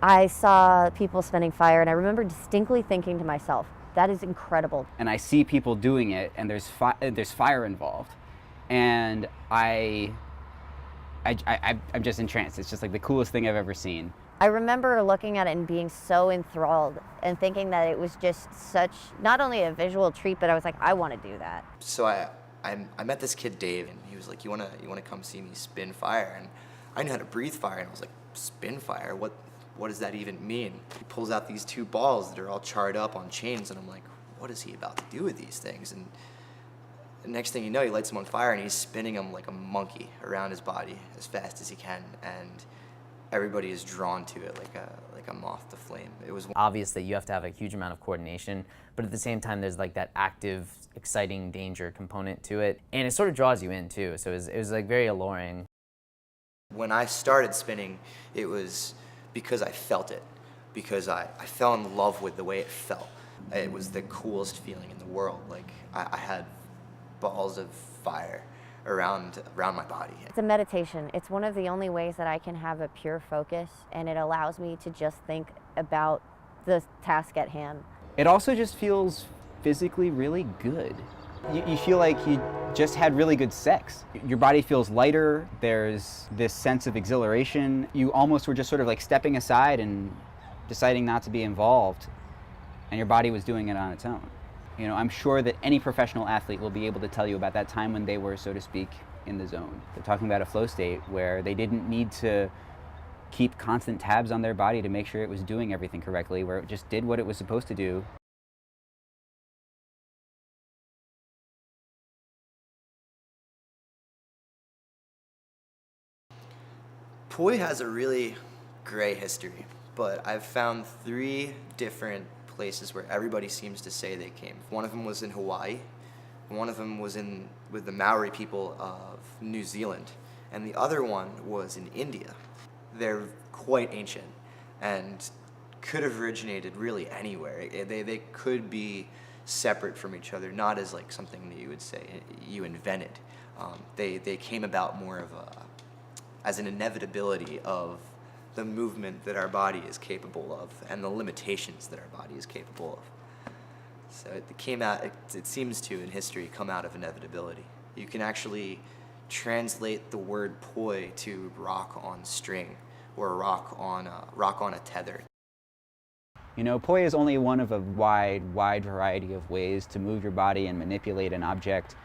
I saw people spinning fire, and I remember distinctly thinking to myself, that is incredible. And I see people doing it, and there's fire involved, and I'm just entranced. It's just like the coolest thing I've ever seen. I remember looking at it and being so enthralled and thinking that it was just such, not only a visual treat, but I was like, I want to do that. So I met this kid Dave, and he was like, you wanna come see me spin fire? And I knew how to breathe fire, and I was like, spin fire? What does that even mean? He pulls out these two balls that are all charred up on chains, and I'm like, what is he about to do with these things? And the next thing you know, he lights them on fire, and he's spinning them like a monkey around his body as fast as he can, and everybody is drawn to it like a moth to flame. It was obvious that you have to have a huge amount of coordination, but at the same time there's like that active, exciting danger component to it, and it sort of draws you in too, so it was like very alluring. When I started spinning, it was because I felt it, because I fell in love with the way it felt. It was the coolest feeling in the world. Like I had balls of fire around my body. It's a meditation. It's one of the only ways that I can have a pure focus, and it allows me to just think about the task at hand. It also just feels physically really good. You feel like you just had really good sex. Your body feels lighter, there's this sense of exhilaration. You almost were just sort of like stepping aside and deciding not to be involved, and your body was doing it on its own. You know, I'm sure that any professional athlete will be able to tell you about that time when they were, so to speak, in the zone. They're talking about a flow state where they didn't need to keep constant tabs on their body to make sure it was doing everything correctly, where it just did what it was supposed to do. Poi has a really gray history, but I've found 3 different places where everybody seems to say they came. One of them was in Hawaii, one of them was with the Maori people of New Zealand, and the other one was in India. They're quite ancient and could have originated really anywhere. They could be separate from each other, not as like something that you would say you invented. They came about more of as an inevitability of the movement that our body is capable of and the limitations that our body is capable of. So it came out, it seems to, in history, come out of inevitability. You can actually translate the word poi to rock on string or rock on a tether. You know, poi is only one of a wide variety of ways to move your body and manipulate an object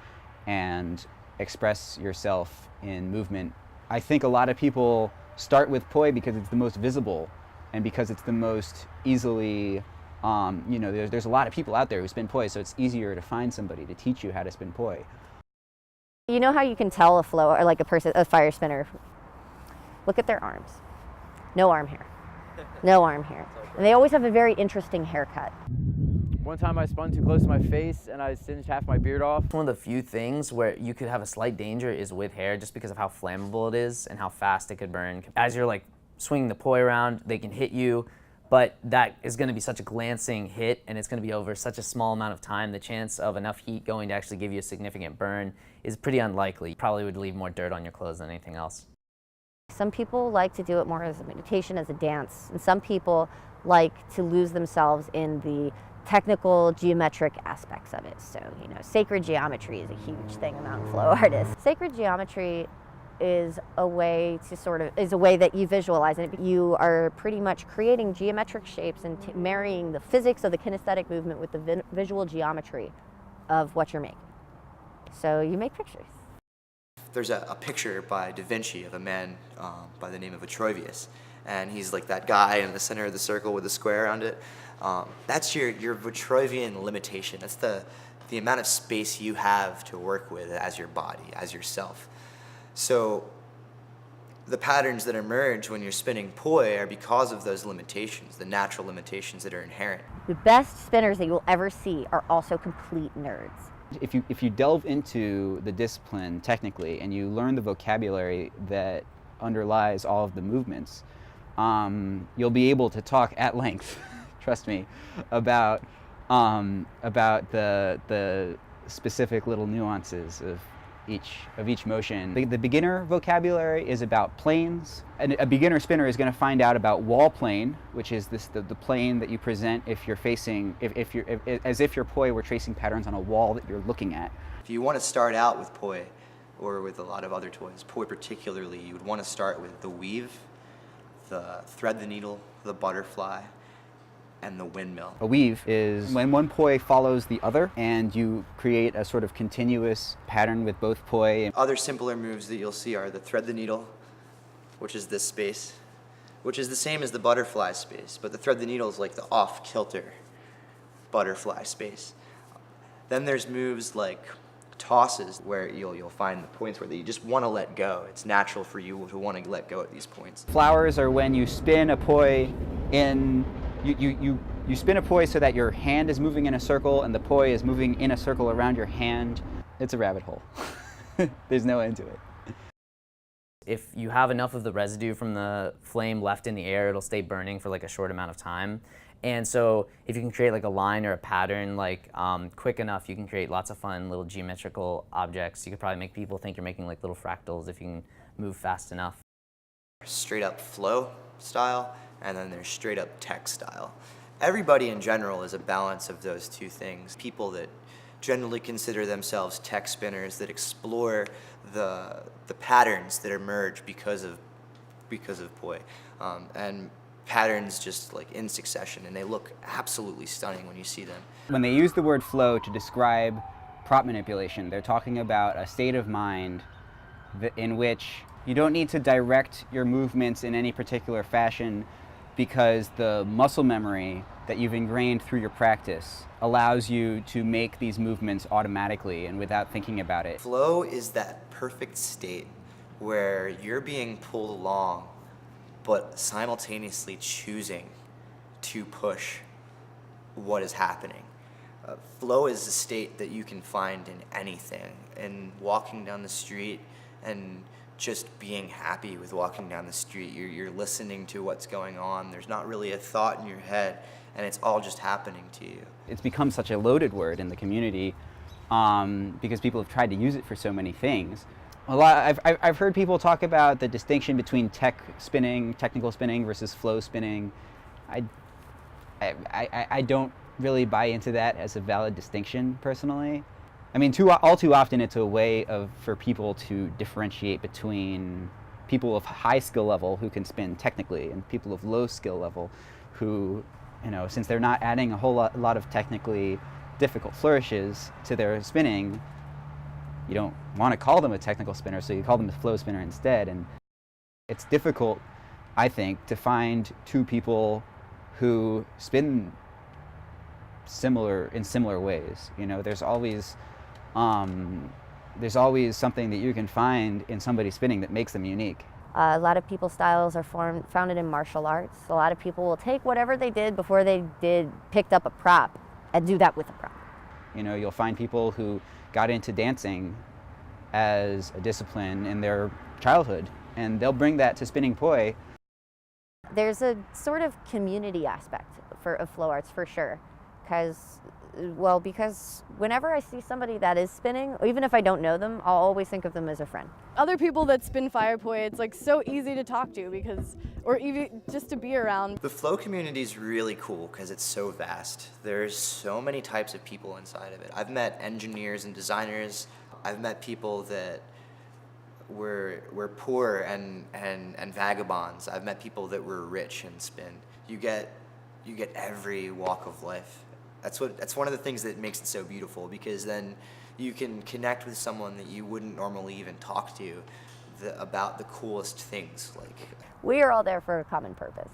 and express yourself in movement. I think a lot of people start with poi because it's the most visible and because it's the most easily, you know, there's a lot of people out there who spin poi, so it's easier to find somebody to teach you how to spin poi. You know how you can tell a flow, or like a fire spinner? Look at their arms. No arm hair. No arm hair. And they always have a very interesting haircut. One time I spun too close to my face and I singed half my beard off. One of the few things where you could have a slight danger is with hair, just because of how flammable it is and how fast it could burn. As you're like swinging the poi around, they can hit you, but that is going to be such a glancing hit, and it's going to be over such a small amount of time. The chance of enough heat going to actually give you a significant burn is pretty unlikely. You probably would leave more dirt on your clothes than anything else. Some people like to do it more as a meditation, as a dance, and some people like to lose themselves in the technical geometric aspects of it. So, you know, sacred geometry is a huge thing among flow artists. Sacred geometry is a way that you visualize it. You are pretty much creating geometric shapes and marrying the physics of the kinesthetic movement with the visual geometry of what you're making. So you make pictures. There's a picture by Da Vinci of a man by the name of Vitruvius, and he's like that guy in the center of the circle with the square around it. That's your Vitruvian limitation. That's the amount of space you have to work with as your body, as yourself. So the patterns that emerge when you're spinning poi are because of those limitations, the natural limitations that are inherent. The best spinners that you'll ever see are also complete nerds. If you delve into the discipline technically and you learn the vocabulary that underlies all of the movements, you'll be able to talk at length, trust me, about the specific little nuances each motion. The beginner vocabulary is about planes. And a beginner spinner is going to find out about wall plane, which is the plane that you present if you're facing, as if your poi were tracing patterns on a wall that you're looking at. If you want to start out with poi, or with a lot of other toys, poi particularly, you would want to start with the weave, the thread the needle, the butterfly, and the windmill. A weave is when one poi follows the other and you create a sort of continuous pattern with both poi. Other simpler moves that you'll see are the thread the needle, which is this space, which is the same as the butterfly space, but the thread the needle is like the off-kilter butterfly space. Then there's moves like tosses, where you'll find the points where you just want to let go. It's natural for you to want to let go at these points. Flowers are when you spin a poi in, you spin a poi so that your hand is moving in a circle and the poi is moving in a circle around your hand. It's a rabbit hole. There's no end to it. If you have enough of the residue from the flame left in the air, it'll stay burning for like a short amount of time. And so if you can create like a line or a pattern like quick enough, you can create lots of fun little geometrical objects. You could probably make people think you're making like little fractals if you can move fast enough. Straight up flow style, and then there's straight up tech style. Everybody in general is a balance of those two things. People that generally consider themselves tech spinners that explore the patterns that emerge because of poi, and patterns just like in succession, and they look absolutely stunning when you see them. When they use the word flow to describe prop manipulation, they're talking about a state of mind in which you don't need to direct your movements in any particular fashion because the muscle memory that you've ingrained through your practice allows you to make these movements automatically and without thinking about it. Flow is that perfect state where you're being pulled along but simultaneously choosing to push what is happening. Flow is a state that you can find in anything, in walking down the street and just being happy with walking down the street. You're listening to what's going on. There's not really a thought in your head, and it's all just happening to you. It's become such a loaded word in the community because people have tried to use it for so many things. I've heard people talk about the distinction between technical spinning versus flow spinning. I don't really buy into that as a valid distinction personally. I mean, all too often it's a way for people to differentiate between people of high skill level who can spin technically and people of low skill level who, since they're not adding a whole lot of technically difficult flourishes to their spinning, you don't want to call them a technical spinner, so you call them a flow spinner instead. And it's difficult, I think, to find two people who spin in similar ways. There's always something that you can find in somebody spinning that makes them unique. A lot of people's styles are founded in martial arts. A lot of people will take whatever they did before they picked up a prop and do that with a prop. You'll find people who got into dancing as a discipline in their childhood, and they'll bring that to spinning poi. There's a sort of community aspect of flow arts for sure, because whenever I see somebody that is spinning, even if I don't know them, I'll always think of them as a friend. Other people that spin fire poi, it's like so easy to talk to or even just to be around. The flow community is really cool because it's so vast. There's so many types of people inside of it. I've met engineers and designers. I've met people that were poor and vagabonds. I've met people that were rich and spin. You get every walk of life. That's one of the things that makes it so beautiful, because then you can connect with someone that you wouldn't normally even talk to about the coolest things. We are all there for a common purpose,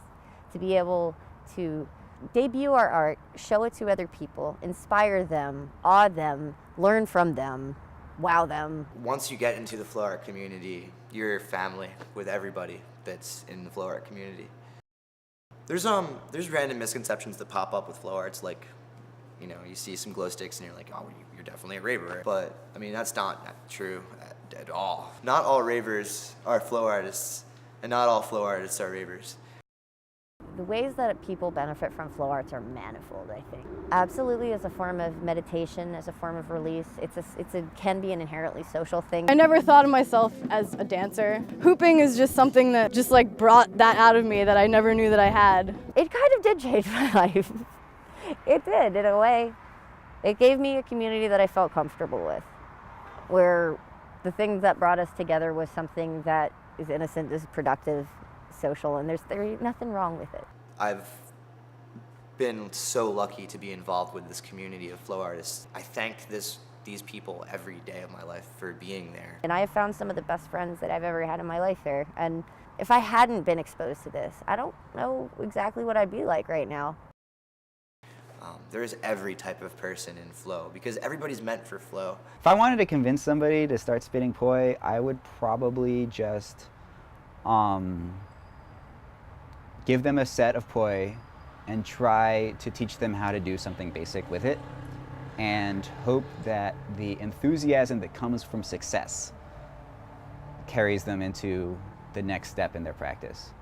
to be able to debut our art, show it to other people, inspire them, awe them, learn from them, wow them. Once you get into the flow art community, you're family with everybody that's in the flow art community. There's random misconceptions that pop up with flow arts, like, you see some glow sticks and you're like, oh, you're definitely a raver. But, I mean, that's not true at all. Not all ravers are flow artists, and not all flow artists are ravers. The ways that people benefit from flow arts are manifold, I think. Absolutely, as a form of meditation, as a form of release. Can be an inherently social thing. I never thought of myself as a dancer. Hooping is just something that just like brought that out of me that I never knew that I had. It kind of did change my life. It did, in a way. It gave me a community that I felt comfortable with, where the thing that brought us together was something that is innocent, is productive, social, and there's nothing wrong with it. I've been so lucky to be involved with this community of flow artists. I thank these people every day of my life for being there. And I have found some of the best friends that I've ever had in my life there. And if I hadn't been exposed to this, I don't know exactly what I'd be like right now. There is every type of person in flow because everybody's meant for flow. If I wanted to convince somebody to start spitting poi, I would probably just give them a set of poi and try to teach them how to do something basic with it, and hope that the enthusiasm that comes from success carries them into the next step in their practice.